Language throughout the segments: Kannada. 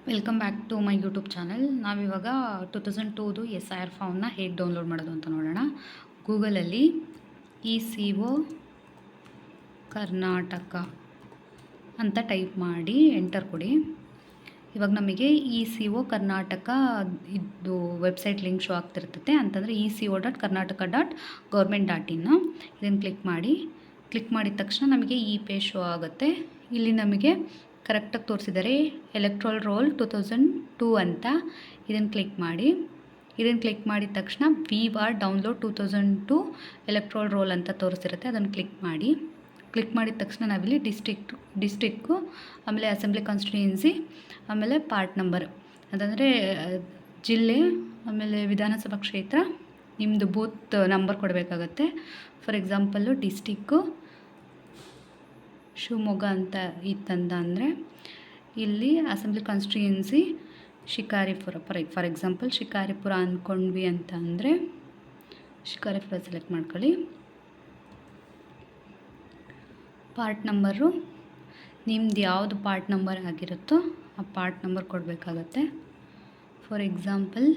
Welcome back to my YouTube channel. ನಾವಿವಾಗ 2002 SIR ಫಾರ್ಮ್ನ ಹೇಗೆ ಡೌನ್ಲೋಡ್ ಮಾಡೋದು ಅಂತ ನೋಡೋಣ. ಗೂಗಲಲ್ಲಿ ECO ಕರ್ನಾಟಕ ಅಂತ ಟೈಪ್ ಮಾಡಿ ಎಂಟರ್ ಕೊಡಿ. ಇವಾಗ ನಮಗೆ ECO ಕರ್ನಾಟಕ ಇದು ವೆಬ್ಸೈಟ್ ಲಿಂಕ್ ಶೋ ಆಗ್ತಿರ್ತದೆ. ಅಂತಂದರೆ eco.karnataka.government.in ಇದನ್ನು ಕ್ಲಿಕ್ ಮಾಡಿದ ತಕ್ಷಣ ನಮಗೆ ಈ ಪೇಜ್ ಶೋ ಆಗುತ್ತೆ. ಇಲ್ಲಿ ನಮಗೆ ಕರೆಕ್ಟಾಗಿ ತೋರಿಸಿದ್ದಾರೆ ಎಲೆಕ್ಟ್ರಲ್ ರೋಲ್ 2002 ಅಂತ. ಇದನ್ನು ಕ್ಲಿಕ್ ಮಾಡಿದ ತಕ್ಷಣ VWAR ಡೌನ್ಲೋಡ್ 2002 ಎಲೆಕ್ಟ್ರಲ್ ರೋಲ್ ಅಂತ ತೋರಿಸಿರುತ್ತೆ. ಅದನ್ನು ಕ್ಲಿಕ್ ಮಾಡಿದ ತಕ್ಷಣ ನಾವಿಲ್ಲಿ ಡಿಸ್ಟ್ರಿಕ್ಕು, ಆಮೇಲೆ ಅಸೆಂಬ್ಲಿ ಕಾನ್ಸ್ಟಿಟ್ಯೂಯೆನ್ಸಿ, ಆಮೇಲೆ ಪಾರ್ಟ್ ನಂಬರ್ ಅಂತಂದರೆ ಜಿಲ್ಲೆ, ಆಮೇಲೆ ವಿಧಾನಸಭಾ ಕ್ಷೇತ್ರ, ನಿಮ್ಮದು ಬೂತ್ ನಂಬರ್ ಕೊಡಬೇಕಾಗತ್ತೆ. ಫಾರ್ ಎಕ್ಸಾಂಪಲ್ಲು ಡಿಸ್ಟಿಕ್ಕು ಶಿವಮೊಗ್ಗ ಅಂತ ಇತ್ತಂತ ಅಂದರೆ ಇಲ್ಲಿ assembly constituency Shikaripura, for example Shikaripura ಅಂದ್ಕೊಂಡ್ವಿ ಅಂತ ಅಂದರೆ ಶಿಕಾರಿಪುರ ಸೆಲೆಕ್ಟ್ ಮಾಡ್ಕೊಳ್ಳಿ. ಪಾರ್ಟ್ ನಂಬರು ನಿಮ್ದು ಯಾವುದು ಪಾರ್ಟ್ ನಂಬರ್ ಆಗಿರುತ್ತೋ ಆ ಪಾರ್ಟ್ ನಂಬರ್ ಕೊಡಬೇಕಾಗತ್ತೆ. ಫಾರ್ ಎಕ್ಸಾಂಪಲ್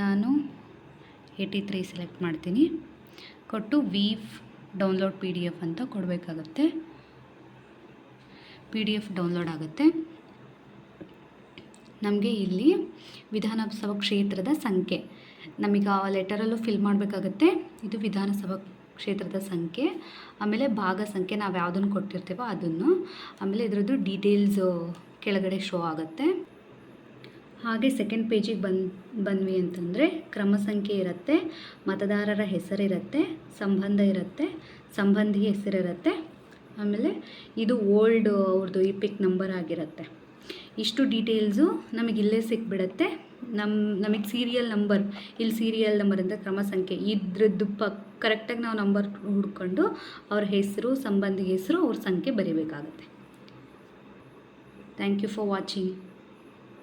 ನಾನು 83 ಸೆಲೆಕ್ಟ್ ಮಾಡ್ತೀನಿ. ಕೊಟ್ಟು ಡೌನ್ಲೋಡ್ PDF ಅಂತ ಕೊಡಬೇಕಾಗತ್ತೆ. PDF ಡೌನ್ಲೋಡ್ ಆಗುತ್ತೆ. ನಮಗೆ ಇಲ್ಲಿ ವಿಧಾನಸಭಾ ಕ್ಷೇತ್ರದ ಸಂಖ್ಯೆ ನಮಗೆ ಆ ಲೆಟರಲ್ಲೂ ಫಿಲ್ ಮಾಡಬೇಕಾಗತ್ತೆ. ಇದು ವಿಧಾನಸಭಾ ಕ್ಷೇತ್ರದ ಸಂಖ್ಯೆ, ಆಮೇಲೆ ಭಾಗ ಸಂಖ್ಯೆ ನಾವು ಯಾವುದನ್ನು ಕೊಟ್ಟಿರ್ತೀವೋ ಅದನ್ನು, ಆಮೇಲೆ ಇದರದ್ದು ಡೀಟೇಲ್ಸು ಕೆಳಗಡೆ ಶೋ ಆಗುತ್ತೆ. ಹಾಗೆ ಸೆಕೆಂಡ್ ಪೇಜಿಗೆ ಬಂದ್ವಿ ಅಂತಂದರೆ ಕ್ರಮ ಸಂಖ್ಯೆ ಇರುತ್ತೆ, ಮತದಾರರ ಹೆಸರಿರುತ್ತೆ, ಸಂಬಂಧ ಇರುತ್ತೆ, ಸಂಬಂಧಿ ಹೆಸರಿರುತ್ತೆ, ಆಮೇಲೆ ಇದು ಓಲ್ಡ್ ಅವ್ರದ್ದು ಇಪಿಕ್ ನಂಬರ್ ಆಗಿರುತ್ತೆ. ಇಷ್ಟು ಡೀಟೇಲ್ಸು ನಮಗೆ ಇಲ್ಲೇ ಸಿಕ್ಬಿಡುತ್ತೆ. ನಮಗೆ ಸೀರಿಯಲ್ ನಂಬರ್ ಅಂತ ಕ್ರಮ ಸಂಖ್ಯೆ ಇದ್ರದ್ದು ಕರೆಕ್ಟಾಗಿ ನಾವು ನಂಬರ್ ಹುಡ್ಕೊಂಡು ಅವ್ರ ಹೆಸರು, ಸಂಬಂಧಿ ಹೆಸರು, ಅವ್ರ ಸಂಖ್ಯೆ ಬರೀಬೇಕಾಗುತ್ತೆ. Thank you for watching.